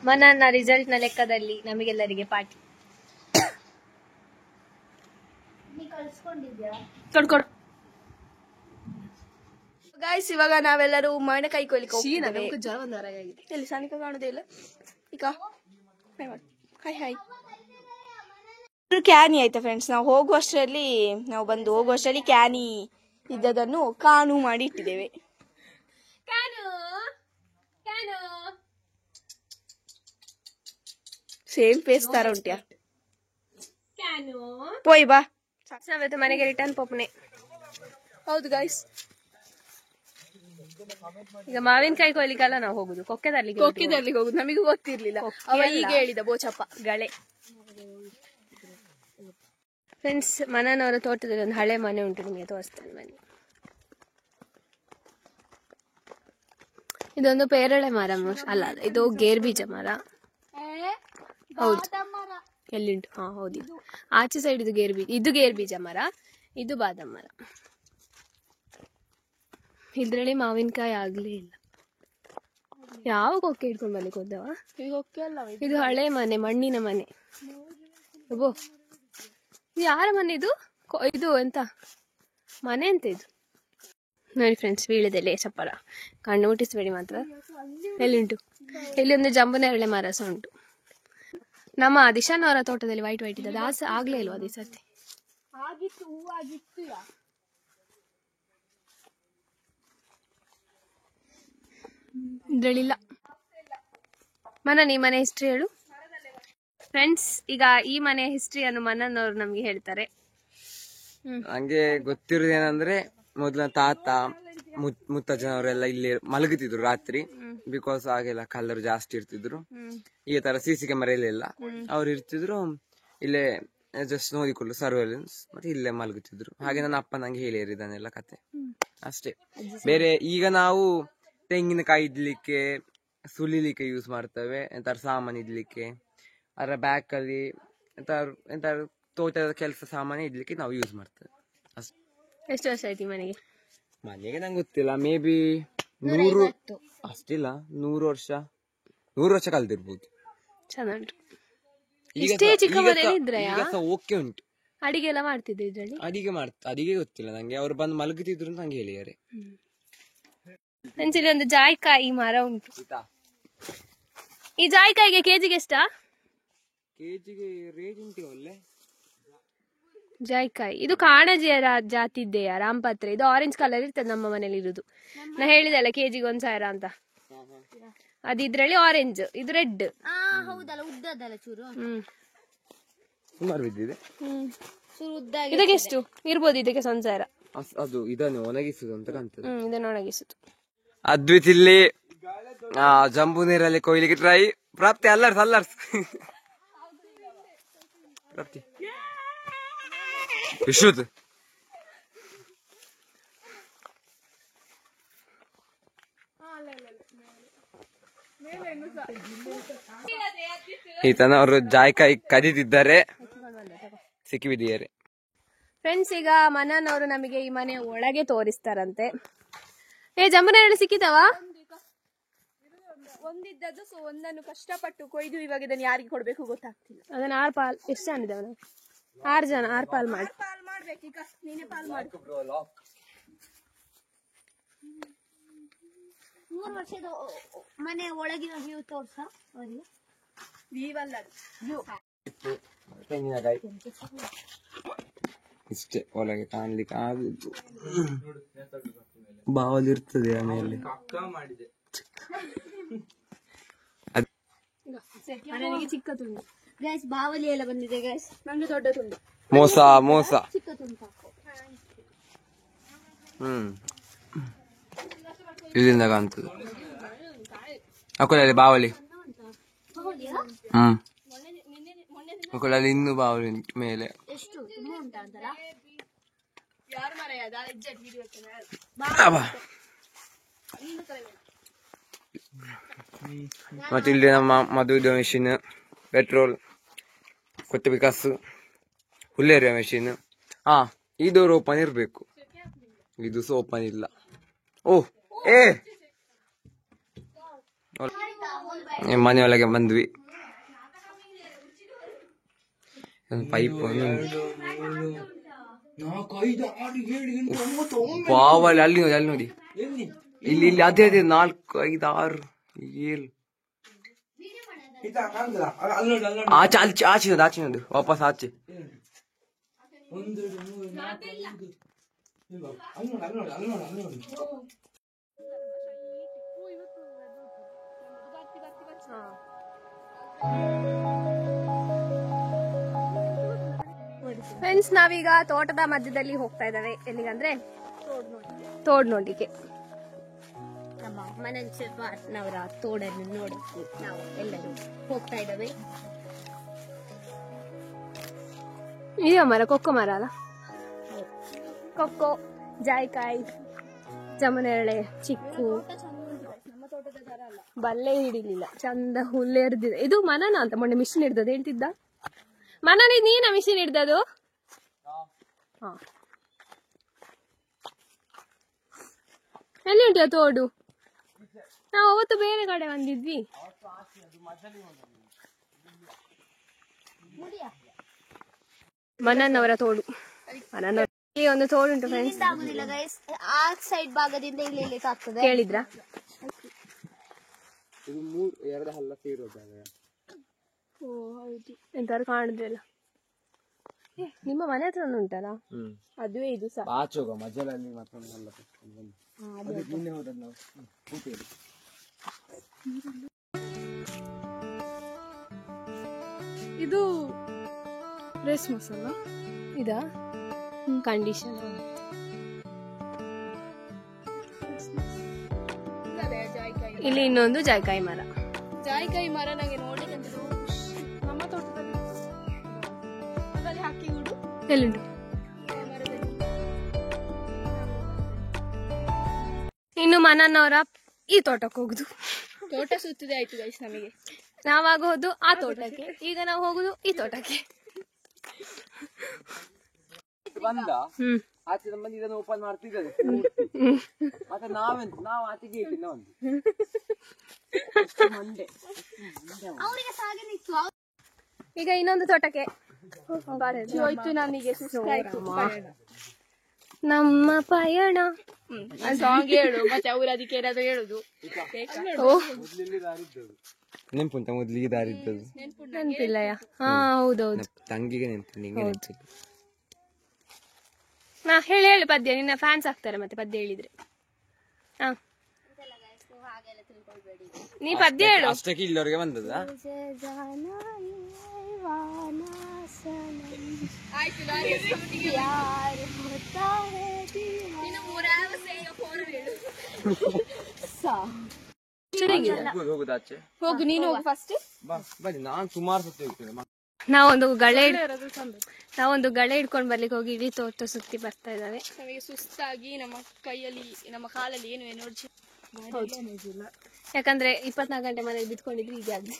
ಮನನ ರಿಸಲ್ಟ್ ನ ಲೆಕ್ಕದಲ್ಲಿ ನಮಗೆಲ್ಲರಿಗೆ ಪಾರ್ಟಿ. ಕೊಡ್ಕೊಡು ಗಾಯ್ಸ್. ಇವಾಗ ನಾವೆಲ್ಲರೂ ಮಾವಿನಕಾಯಿ ಕೊಯ್ಲಿಕ್ಕೆ ಎಲ್ಲಿ ಸಾನಿಕ ಕಾಣುದೇ ಇಲ್ಲ ಈಗ. Hi hi. ಕ್ಯಾನಿ ಆಯ್ತಾ ಫ್ರೆಂಡ್ಸ್, ನಾವು ಬಂದು ಹೋಗುವಷ್ಟರಲ್ಲಿ ಕ್ಯಾನಿ ಇದ್ದದನ್ನು ಕಾನು ಮಾಡಿ ಇಟ್ಟಿದ್ದೇವೆ. ಸೇಮ್ ಪೇಸ್ ತರ ಉಂಟ್ಯಾ ಪೋಯ್ ಬಾ. ನಾವತ್ತು ಮನೆಗೆ ರಿಟರ್ನ್ ಪೋಪನೆ. ಹೌದು ಗಾಯ್ಸ್, ಈಗ ಮಾವಿನಕಾಯಿ ಕೊಯ್ಲಿಕ್ಕೆಲ್ಲ ನಾವು ಹೋಗುದು ಕೊಕ್ಕೆದಲ್ಲಿ ಹೋಗುದು. ನಮಗೂ ಗೊತ್ತಿರ್ಲಿಲ್ಲ, ಅವ ಈಗ ಹೇಳಿದ ಬೋಚಪ್ಪ ಗಳೆ. ಫ್ರೆಂಡ್ಸ್, ಮನನವರ ತೋಟದಲ್ಲಿ ಒಂದು ಹಳೆ ಮನೆ ಉಂಟು, ನಿಮಗೆ ತೋರಿಸ್ತೇನೆ ಬನ್ನಿ. ಇದೊಂದು ಪೇರಳೆ ಮರ ಅಲ್ಲ, ಇದು ಗೇರ್ ಬೀಜ ಮರ. ಹೌದು, ಎಲ್ಲಿಂಟು? ಹಾ ಹೌದು, ಆಚೆ ಸೈಡ್ ಇದು ಗೇರ್ ಬೀಜ ಮರ, ಇದು ಬಾದಾಮ್ ಮರ. ಇದ್ರಲ್ಲಿ ಮಾವಿನಕಾಯಿ ಆಗ್ಲೇ ಇಲ್ಲ. ಯಾವ ಕೊಕ್ಕೆ ಇಟ್ಕೊಂಡ್ ಬರ್ಲಿಕ್ಕೆ ಹೋದವ? ಇದು ಹಳೆ ಮನೆ, ಮಣ್ಣಿನ ಮನೆ. ಇದು ಯಾರ ಮನೆ? ಇದು ಎಂತ ಮನೆ ಅಂತ ಇದು? ನೋಡಿ ಫ್ರೆಂಡ್ಸ್, ಬೀಳಿದೆ ಲೇಸಪ್ಪರ, ಕಣ್ಣು ಮುಟ್ಟಿಸ್ಬೇಡಿ ಮಾತ್ರ. ಎಲ್ಲಿಂಟು? ಇಲ್ಲಿ ಒಂದು ಜಂಬುನೇರಳೆ ಮರ ಸಹ ಉಂಟು. ನಮ್ಮ ದಿಶಾನವರ ತೋಟದಲ್ಲಿ ವೈಟ್ ಇದೆ, ಅದು ಆಗ್ಲೇ ಇಲ್ವಾ ಅದೇ ಸರ್ತಿ? ಇದ್ರಲ್ಲಿಲ್ಲ. ಮನನ್ ಈ ಮನೆ ಹಿಸ್ಟ್ರಿ ಹೇಳು ಫ್ರೆಂಡ್ಸ್. ಈಗ ಈ ಮನೆ ಹಿಸ್ಟ್ರಿಯನ್ನು ಮನನ್ನವರು ನಮ್ಗೆ ಹೇಳ್ತಾರೆ. ನಂಗೆ ಗೊತ್ತಿರೋದೇನಂದ್ರೆ, ಮೊದಲ ತಾತ ಮುತ್ತಜ್ಜನವರೆಲ್ಲ ಇಲ್ಲಿ ಮಲಗುತ್ತಿದ್ರು ರಾತ್ರಿ. ಬಿಕಾಸ್ ಆಗೆಲ್ಲ ಕಲ್ಲರು ಜಾಸ್ತಿ ಇರ್ತಿದ್ರು, ಈ ತರ ಸಿಸಿ ಕ್ಯಾಮರಾ ಇಲ್ಲ. ಅವ್ರು ಇರ್ತಿದ್ರು ಇಲ್ಲೇ, ಜಸ್ಟ್ ನೋಡಿಕೊಳ್ಳು ಸರ್ವೇಲೆನ್ಸ್, ಮತ್ತೆ ಇಲ್ಲೇ ಮಲಗುತ್ತಿದ್ರು. ಹಾಗೆ ನನ್ನ ಅಪ್ಪ ನಂಗೆ ಹೇಳಿದಾನೆಲ್ಲ ಕತೆ ಅಷ್ಟೇ. ಬೇರೆ ಈಗ ನಾವು ತೆಂಗಿನಕಾಯಿ ಇಡ್ಲಿಕ್ಕೆ, ಸುಲಿಲಿಕ್ಕೆ ಯೂಸ್ ಮಾಡ್ತೇವೆ. ಎಂತಾರು ಸಾಮಾನು ಇಡ್ಲಿಕ್ಕೆ, ಅದರ ಬ್ಯಾಕ್ ಅಲ್ಲಿ ಎಂತಾರು ತೋಟದ ಕೆಲಸ ಸಾಮಾನು ಇಡ್ಲಿಕ್ಕೆ ನಾವು ಯೂಸ್ ಮಾಡ್ತೇವೆ ಅಷ್ಟೇ. ಎಷ್ಟು ವರ್ಷ ಆಯ್ತು ಮನೆಗೆ? ನಂಗೆ ಗೊತ್ತಿಲ್ಲ, ಮೇ ಬಿ 100 ಅಷ್ಟಿಲ್ಲ, 100 ವರ್ಷ ಕಲ್ತಿರ್ಬೋದು. ಚೆನ್ನಾಗಿ ಓಕೆ ಉಂಟು. ಅಡಿಗೆ ಎಲ್ಲ ಮಾಡ್ತಿದ್ರು ಇದ್ರಲ್ಲಿ? ಅಡಿಗೆ ಗೊತ್ತಿಲ್ಲ ನಂಗೆ, ಅವ್ರು ಬಂದು ಮಲಗುತ್ತಿದ್ರು ಅಂತ ನಂಗೆ ಹೇಳಿದ್ದಾರೆ. ಇಲ್ಲಿ ಒಂದು ಜಾಯಿಕಾಯಿ ಮರ ಉಂಟು. ಈ ಜಾಯಿಕಾಯಿಗೆ ಕೆಜಿಗೆ ಎಷ್ಟಾ? ಕೆಜಿಗೆ ರೇಟ್ ಉಂಟು ಒಳ್ಳೆ. ಜಾಯಿಕಾಯಿ ಇದು ಕಾಣಜಿಯ ಜಾತಿ ಇದೆಯಾ, ರಾಮಪತ್ರೆ. ಇದು ಆರೆಂಜ್ ಕಲರ್ ಇರ್ತದೆ, ನಮ್ಮ ಮನೇಲಿ ಇರುದು. ನಾ ಹೇಳಿದಲ್ಲ ಕೆಜಿಗೆ 1,000 ಅಂತ. ಅದು ಇದ್ರಲ್ಲಿ ಆರೆಂಜ್, ಇದು ರೆಡ್. ಇದಕ್ಕೆ ಎಷ್ಟು ಇರ್ಬೋದು? ಇದಕ್ಕೆ 1,000. ಅದು ಇದನ್ನು ಒಣಗಿಸುದು ಅಂತ ಕಾಣ್ತದೆ. ಇದನ್ನು ಒಣಗಿಸುದು. ಅದ್ವಿತ್ ಇಲ್ಲಿ ಜಂಬೂ ನೀರಲ್ಲಿ ಕೊಯ್ಲಿಕ್ಕೆ ಟ್ರೈ. ಪ್ರಾಪ್ತಿ ಅಲ್ಲರ್ಸ್ ಪ್ರಾಪ್ತಿ ವಿಶ್ರುತ್. ಈತನ ಅವರು ಜಾಯಿಕಾಯಿ ಕದಿತಿದ್ದಾರೆ, ಸಿಕ್ಕಿಬಿದ್ದಿದ್ದಾರೆ. ಫ್ರೆಂಡ್ಸ್, ಈಗ ಮನನ್ ಅವರು ನಮಗೆ ಈ ಮನೆ ಒಳಗೆ ತೋರಿಸ್ತಾರಂತೆ. ಜಂಬುನೇರಳೆ ಸಿಕ್ಕಿತವ? ಒಂದಿದ್ದದ್ದು, ಸೊ ಒಂದನ್ನು ಕಷ್ಟಪಟ್ಟು ಕೊಯ್ದು ಇವಾಗ ಇದನ್ನು ಯಾರಿಗೆ ಕೊಡ್ಬೇಕು ಗೊತ್ತಾಗ್ತಿಲ್ಲ. ಅದನ್ನ 6 ಪಾಲ್, ಎಷ್ಟು ಜನ ಇದಾವ? 6 ಜನ, 6 ಪಾಲ್ ಮಾಡ್ಬೇಕೀಗ. ನೀನೇ ಪಾಲ್ ಮಾಡು. 3 ವರ್ಷದ ಮನೆ ಒಳಗಿನ ವ್ಯೂ ತೋರ್ಸ ಅವರಿಗೆ. ತೆಂಗಿನಕಾಯಿ ಇಷ್ಟೇ ಒಳಗೆ ಕಾಣ್ಲಿಕ್ಕೆ ಆಗುದು. ಬಾವಲಿರ್ತದೆ ಆಮೇಲೆ. ಚಿಕ್ಕ ತುಂಡು ಗೈಸ್, ಬಾವಲಿ ಎಲ್ಲ ಬಂದಿದೆ ಗೈಸ್. ನಮ್ಗೆ ದೊಡ್ಡ ತುಂಡು. ಮೋಸ ಚಿಕ್ಕ ತುಂಡು ಸಾಕು. ಇಲ್ಲಿಂದ ಕಾಣ್ತದೆ ಅಕೊಲಲ್ಲಿ ಬಾವಲಿ. ಅಕೊಲಲ್ಲಿ ಇನ್ನೂ ಬಾವಲಿ ಮೇಲೆ. ಎಷ್ಟು ತುಂಬಾ ಉಂಟಾ ಅಂತಲ್ಲ? ಮತ್ತೆ ಇಲ್ಲಿ ನಮ್ಮ ಮದುವೆ ಮೆಷಿನ್, ಪೆಟ್ರೋಲ್, ಕೊತ್ತಂಬರಿ ಕಾಸು, ಹುಲ್ಲೇರಿಯ ಮೆಷಿನ್. ಈ ಡೋರ್ ಓಪನ್ ಇರ್ಬೇಕು, ಇದು ಸಹ ಓಪನ್ ಇಲ್ಲ. ಓಹ್ ಮನೆಯೊಳಗೆ ಬಂದ್ವಿ. ಒಂದು ಪೈಪ್ ಬಾವಲ್ಲಿ ಅಲ್ಲಿ ನೋಡಿ, ಅಲ್ಲಿ ನೋಡಿ, ಇಲ್ಲಿ ಇಲ್ಲಿ ಅದೇ 4, 5, 6, 7 ಆಚೆ ಆಚೆ ಆಚೆ ನೋಡು, ವಾಪಸ್ ಆಚೆ. ಫ್ರೆಂಡ್ಸ್, ನಾವೀಗ ತೋಟದ ಮಧ್ಯದಲ್ಲಿ ಹೋಗ್ತಾ ಇದ್ದಾವೆ. ಎಲ್ಲಿಗಂದ್ರೆ ತೋಡ್ ನೋಡ್ಲಿಕ್ಕೆ. ನಮ್ಮ ಅಮ್ಮನ ಅವರ ತೋಡನ್ನು ನೋಡಕ್ಕೆ ನಾವು ಎಲ್ಲರೂ ಹೋಗ್ತಾ ಇದ್ದಾವೆ. ಇದೆಯಾ ಮರ? ಕೊಕ್ಕೋ ಮರ ಅಲ್ಲ? ಕೊಕ್ಕೋ, ಜಾಯಿಕಾಯಿ, ಜಮನೆರಳೆ, ಚಿಕ್ಕು, ಬಲ್ಲೆ ಹಿಡಿಲಿಲ್ಲ, ಚಂದ ಹುಲ್ಲೆ ಹಿಡ್ದಿದೆ. ಇದು ಮನನ ಅಂತ ಮೊನ್ನೆ ಮಿಷಿನ್ ಹಿಡ್ದದು ಹೇಳ್ತಿದ್ದ. ಮನನ ನೀನ ಮಿಷಿನ್ ಹಿಡ್ದದು? ಹಾ, ಎಲ್ಲಿ ಉಂಟು ತೋಡು? ನಾವು ಅವತ್ತು ಬೇರೆ ಕಡೆ ಬಂದಿದ್ವಿ. ಮನನ್ನವರ ತೋಡು. ಇಲ್ಲಿ ಒಂದು ತೋಡು ಉಂಟು ಫ್ರೆಂಡ್ಸ್. ಆ ಸೈಡ್ ಭಾಗದಿಂದ ಇಲ್ಲಿ ಆಗ್ತದೆ. ಕೇಳಿದ್ರಾ? ಓ ಹೌದು, ಎಂತಾರು ಕಾಣುದಿಲ್ಲ. ನಿಮ್ಮ ಮನೆ ಹತ್ರ ಉಂಟಲ್ಲ, ಅದುವೇ ಇದು ಸಹ. ಇದು ರೇಸ್ ಮಸಾಲ ಇದಾ ಕಂಡೀಷನ್. ಇಲ್ಲಿ ಇನ್ನೊಂದು ಜಾಯಿಕಾಯಿ ಮರ. ಜಾಯಿಕಾಯಿ ಮರ ನಂಗೆ ನೋಡ್ಲಿಕ್ಕೆ ನಮ್ಮ ತೋಟದಲ್ಲಿ ಹಾಕಿ ಬಿಡು. ಎಲ್ಲಿಂಟು? ಇನ್ನು ಮನನ್ನವರ ಈ ತೋಟಕ್ಕೆ ಹೋಗುದು. ತೋಟ ಸುತ್ತಿದೆ ಆಯ್ತು ಗೈಸ್ ನಮಗೆ. ನಾವಾಗ ಹೋದು ಆ ತೋಟಕ್ಕೆ, ಈಗ ನಾವು ಹೋಗುದು ಈ ತೋಟಕ್ಕೆ. ಆಚೆ ಬಂದು ಇದನ್ನು ಓಪನ್ ಮಾಡ್ತಿದ್ದೇವೆ. ಮತ್ತೆ ನಾವು ಆಚೆಗೆ ಇಟ್ಟಿಲ್ಲ ಒಂದು ಈಗ ಇನ್ನೊಂದು ತೋಟಕ್ಕೆ ಹೋಯ್ತು. ನನಗೆ ನಮ್ಮ ಪಯಣ ಸಾಂಗ್ ಹೇಳು, ಮತ್ತೆ ಅವ್ರು ಅದಕ್ಕೆ ಏನಾದ್ರು ಹೇಳುದು. ನೆನ್ಪುಂಟ ಮೊದ್ಲಿಗೆ ದಾರಿ ಇದ್ದದ್ದು? ನೆನಪಿಲ್ಲಯ್ಯ. ಹಾ ಹೌದೌದು, ತಂಗಿಗೆ ನೆನ್ಪು. ನಾ ಹೇಳಿ ಹೇಳು ಪದ್ಯ, ನಿನ್ನ ಫ್ಯಾನ್ಸ್ ಆಗ್ತಾರೆ ಮತ್ತೆ ಪದ್ಯ ಹೇಳಿದ್ರೆ. ಹಾ, ನೀ ಪದ್ಯ ಹೇಳು. ಅಷ್ಟಕ್ಕೆ ಇಲ್ಲವರೆಗೆ ಬಂದದ. ಹೋಗು, ನೀನು ಹೋಗು ಫಸ್ಟ್. ಬನ್ನಿ, ನಾನು ಸುಮಾರು ಸತಿ ಹೋಗ್ತೇನೆ. ನಾವೊಂದು ಗಳೆ ಹಿಡ್ಕೊಂಡು ಬರ್ಲಿಕ್ಕೆ ಹೋಗಿ ಇಡೀ ತೋಟ ಸುತ್ತಿ ಬರ್ತಾ ಇದ್ದಾವೆ. ನಮಗೆ ಸುಸ್ತಾಗಿ ನಮ್ಮ ಕೈಯಲ್ಲಿ ನಮ್ಮ ಕಾಲಲ್ಲಿ ಏನು ಎನರ್ಜಿ ಯಾಕಂದ್ರೆ 24 ಗಂಟೆ ಮನೆಗೆ ಬಿತ್ಕೊಂಡಿದ್ರೆ ಈಗ ಆಗಿದೆ.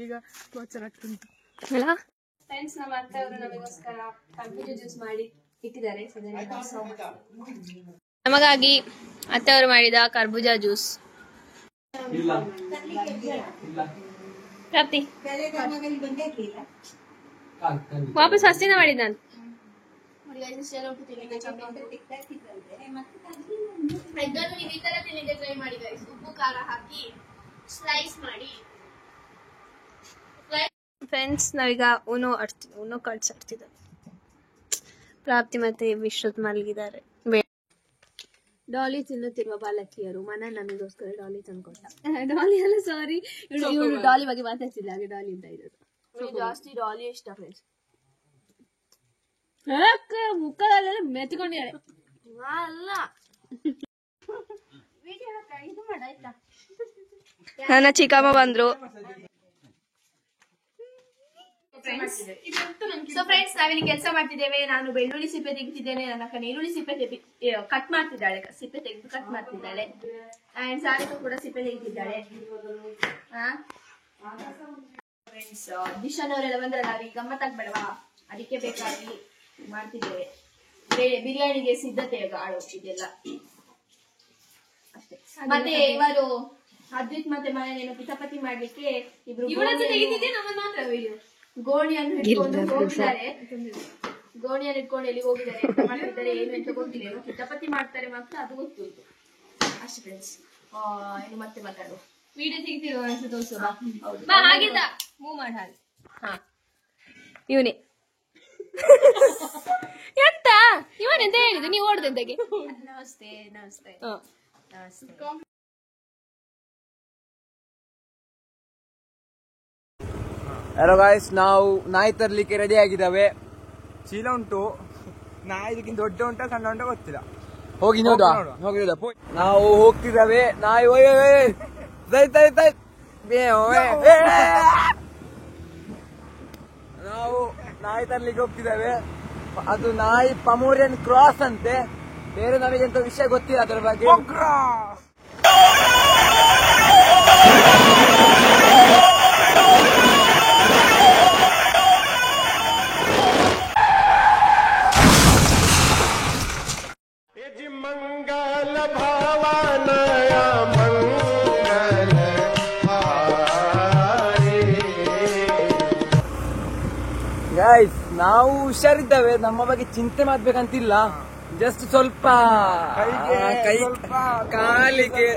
ಈಗ ಗೋಚರ ಆಗ್ತುಂಟು ಅಲ್ಲ ಫ್ರೆಂಡ್ಸ್. ನಮ್ಮ ಅತ್ತೆಯವರು ನಮಗೋಸ್ಕರ ಕರ್ಬೂಜ ಜ್ಯೂಸ್ ಮಾಡಿ ಇಟ್ಟಿದ್ದಾರೆ. ನಮಗಾಗಿ ಅತ್ತೆಯವರು ಮಾಡಿದ ಕರ್ಬೂಜ ಜ್ಯೂಸ್. ಪ್ರಾಪ್ತಿ ವಾಪಸ್ ಹಸ್ತಿನ ಮಾಡಿದ ನಾನು. ಫ್ರೆಂಡ್ಸ್, ನಾವೀಗ ಉನೋ ಕಾರ್ಡ್ಸ್ ಆಡ್ತಿದ್ದೇವೆ. ಪ್ರಾಪ್ತಿ ಮತ್ತೆ ವಿಶ್ರುತ್ ಮಲಗಿದ್ದಾರೆ. ಡಾಲಿ ತಿನ್ನುತ್ತಿರುವ ಬಾಲಕಿಯರು. ಮನ ನಮಗೋಸ್ಕರ ಡಾಲಿ ತಂದ್ಕೊಟ್ಟ. ಡಾಲಿ ಅಲ್ಲ, ಸಾರಿ, ಇವಳು ಡಾಲಿ ಬಗ್ಗೆ ಮಾತಾಡ್ತಿಲ್ಲ, ಹಾಗೆ ಡಾಲಿ ಅಂತ ಇರೋದು. ಜಾಸ್ತಿ ಡಾಲಿ ಇಷ್ಟ ಫ್ರೆಂಡ್ಸ್. ಮುಕ್ಕದಲ್ಲೆಲ್ಲ ಮೆತ್ಕೊಂಡಿದ್ದಾಳೆ. ಅಲ್ಲ, ನನ್ನ ಚಿಕ್ಕಮ್ಮ ಬಂದ್ರು. ಸೊ ಫ್ರೆಂಡ್ಸ್, ನಾವಿಲ್ಲಿ ಕೆಲಸ ಮಾಡ್ತಿದ್ದೇವೆ. ನಾನು ಬೆಳ್ಳುಳ್ಳಿ ಸಿಪ್ಪೆ ತೆಗಿತಿದ್ದೇನೆ. ನನ್ನ ಅಕ್ಕ ಈರುಳ್ಳಿ ಸಿಪ್ಪೆ ಕಟ್ ಮಾಡ್ತಿದ್ದಾಳೆ. ಸಿಪ್ಪೆ ತೆಗೆದು ಕಟ್ ಮಾಡ್ತಿದ್ದಾಳೆ. ಅಂಡ್ ಸಾರಿಗೂ ಕೂಡ ಸಿಪ್ಪೆ ತೆಗಿತಿದ್ದಾಳೆ. ಫ್ರೆಂಡ್ಸ್, ದಿಶಾನ್ ಅವರೆಲ್ಲ ಬಂದ್ರೆ ನಾವೀಗ ಗಮ್ಮತ್ ಆಗ್ಬೇಡವಾ, ಅದಕ್ಕೆ ಬೇಕಾಗಿ ಮಾಡ್ತಿದ್ದೇವೆ. ಬಿರಿಯಾನಿಗೆ ಸಿದ್ಧತೆ ಆಡೋ ಇದೆಲ್ಲ ಅಷ್ಟೇ. ಮತ್ತೆ ಇವರು ಅದ್ವಿತ್ ಮತ್ತೆ ಮನೆಯನ್ನು ಪಿತಾಪತಿ ಮಾಡ್ಲಿಕ್ಕೆ ಇಬ್ರು ಗೋಣಿಯನ್ನು ಹಿಡ್ಕೊಂಡು ಹೋಗಿದ್ದಾರೆ. ಗೋಣಿಯನ್ನು ಇಟ್ಕೊಂಡು ಎಲ್ಲಿ ಹೋಗಿದ್ದಾರೆ, ಎಂತ ಮಾಡ್ತಿದ್ದಾರೆ ಏನು ಅಂತ ಗೊತ್ತಿಲ್ಲ. ಏನೋ ಕಿತಾಪತಿ ಮಾಡ್ತಾರೆ ಮಾತ್ರ ಅದು ಗೊತ್ತು. ಅಷ್ಟೇ ಫ್ರೆಂಡ್ಸ್. ಇನ್ನು ಮತ್ತೆ ಮಾತಾಡುವ ವಿಡಿಯೋ ತೆಗಿತೀರೋ ತೋರಿಸುವ. ಹಾಗಿದ್ದ ಮೂವ್ ಮಾಡಿ ಹಾಗೆ. ಹಾ ಇವನೇ ಎಂತ ಇವನೆಂತ ಹೇಳಿದ್ದು ನೀವು ಓಡ್ದಂತೆಗೆ. ನಮಸ್ತೆ ನಮಸ್ತೆ ನಮಸ್ತೆ. ಹಲೋ ಗಾಯ್ಸ್, ನಾವು ನಾಯಿ ತರ್ಲಿಕ್ಕೆ ರೆಡಿ ಆಗಿದ್ದಾವೆ. ಚೀಲ ಉಂಟು, ನಾಯಿ ಇದಕ್ಕಿಂತ ದೊಡ್ಡ ಉಂಟ ಸಣ್ಣ ಉಂಟ ಗೊತ್ತಿಲ್ಲ. ಹೋಗಿ ನೋಡುವ. ನಾವು ಹೋಗ್ತಿದ್ದಾವೆ. ನಾಯಿ ನಾವು ನಾಯಿ ತರ್ಲಿಕ್ಕೆ ಹೋಗ್ತಿದ್ದಾವೆ. ಅದು ನಾಯಿ ಪಮೋರಿಯನ್ ಕ್ರಾಸ್ ಅಂತೆ. ಬೇರೆ ನಮಗೆ ಎಂತ ವಿಷಯ ಗೊತ್ತಿಲ್ಲ ಅದರ ಬಗ್ಗೆ. ಮಂಗಲ ಭಾವನಯ ಮಂಗಲ ಗೈಸ್, ನಾವು ಹುಷಾರಿದ್ದೇವೆ. ನಮ್ಮ ಬಗ್ಗೆ ಚಿಂತೆ ಮಾಡ್ಬೇಕಂತಿಲ್ಲ. ಜಸ್ಟ್ ಸ್ವಲ್ಪ ಕೈ ಕಾಲಿಗೆ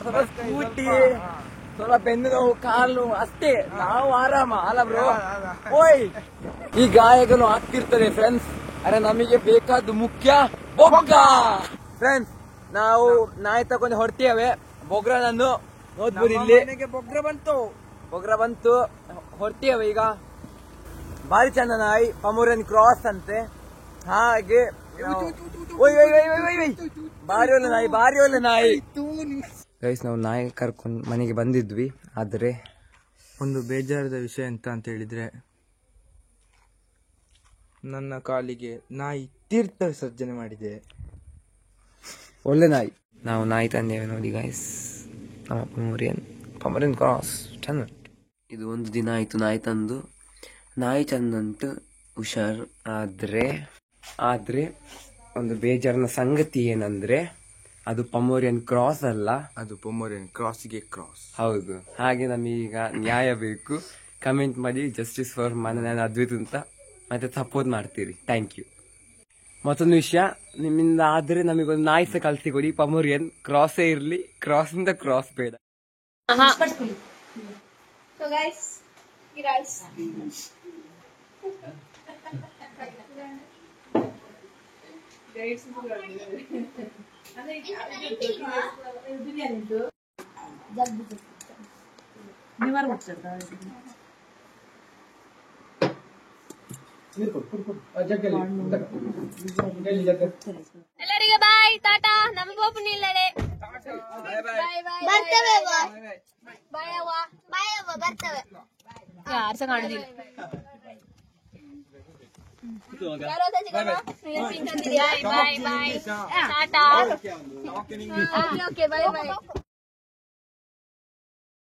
ಸ್ವಲ್ಪ ಸ್ಕೂಟಿ, ಸ್ವಲ್ಪ ಬೆನ್ನು ನೋವು, ಕಾಲು ಅಷ್ಟೇ. ನಾವು ಆರಾಮ ಅಲ್ಲ ಬ್ರೋ? ಓಯ್, ಈ ಗಾಯಗಳು ಆಗ್ತಿರ್ತದೆ ಫ್ರೆಂಡ್ಸ್. ಅರೆ ನಮಗೆ ಬೇಕಾದ್ದು ಮುಖ್ಯ ಬೊಗ್ಗ. ಫ್ರೆಂಡ್ಸ್, ನಾವು ನಾಯಿ ತಗೊಂಡು ಹೊರಡ್ತೇವೆ. ಬೊಗ್ರನನ್ನು ನೋಡ್ಬೋದು ಇಲ್ಲಿ. ಬೊಗ್ರ ಬಂತು ಹೊರಡ್ತೇವೆ ಈಗ. ಭಾರಿ ಚಂದ ನಾಯಿ, ಪಮೋರಿಯನ್ ಕ್ರಾಸ್ ಅಂತೆ. ಹಾಗೆ ಭಾರಿ ಒಳ್ಳೆ ನಾಯಿ, ಭಾರಿ ಒಳ್ಳೆ ನಾಯಿ. ಗೈಸ್, ನಾವು ನಾಯಿ ಕರ್ಕೊಂಡು ಮನೆಗೆ ಬಂದಿದ್ವಿ. ಆದ್ರೆ ಒಂದು ಬೇಜಾರದ ವಿಷಯ ಎಂತ ಅಂತ ಹೇಳಿದ್ರೆ, ನನ್ನ ಕಾಲಿಗೆ ನಾಯಿ ತೀರ್ಥ ವಿಸರ್ಜನೆ ಮಾಡಿದೆ. ಒಳ್ಳೆ ನಾಯಿ. ನಾವು ನಾಯಿ ತಂದೇವೆ ನೋಡಿ ಗೈಸ್. ನಮ್ಮ ಪಮೋರಿಯನ್ ಕ್ರಾಸ್ ಚಂದ. ಇದು ಒಂದು ದಿನ ಆಯ್ತು ನಾಯಿ ತಂದು. ನಾಯಿ ಚಂದಂಟು, ಹುಷಾರ್. ಆದ್ರೆ ಒಂದು ಬೇಜಾರಿನ ಸಂಗತಿ ಏನಂದ್ರೆ, ಅದು ಪಮೋರಿಯನ್ ಕ್ರಾಸ್ ಅಲ್ಲ, ಅದು ಪಮೋರಿಯನ್ ಕ್ರಾಸ್ಗೆ ಕ್ರಾಸ್. ಹೌದು. ಹಾಗೆ ನಮಗೀಗ ನ್ಯಾಯ ಬೇಕು. ಕಮೆಂಟ್ ಮಾಡಿ ಜಸ್ಟಿಸ್ ಫಾರ್ ನನ್ನ ಅದ್ವಿತ್ ಅಂತ, ಮತ್ತೆ ಸಪೋರ್ಟ್ ಮಾಡ್ತೀರಿ. Thank you. ಮತ್ತೊಂದು ವಿಷಯ, ನಿಮ್ಮಿಂದ ಆದ್ರೆ ನಮಗೊಂದು ನಾಯಿ ಸಹ ಕಲ್ಸಿಕೊಡಿ. ಪಮೋರಿಯನ್ ಕ್ರಾಸೇ ಇರ್ಲಿ, ಕ್ರಾಸ್ ಇಂದ ಕ್ರಾಸ್ ಬೇಡ. So guys, ಎಲ್ಲರಿಗೆ ಬಾಯ್, ಟಾಟಾ. ನಮ್ಮ ಗೋಪುನಿ ಇಲ್ಲಡೆ. ಬರ್ತವೆ ಬರ್ತವೆ. ಯಾರು ಸಹ ಕಾಣುದಿಲ್ಲ. ಬಾಯ್ ಬಾಯ್ ಬಾಯ್ ಟಾಟಾ. ಓಕೆ ಬಾಯ್ ಬಾಯ್.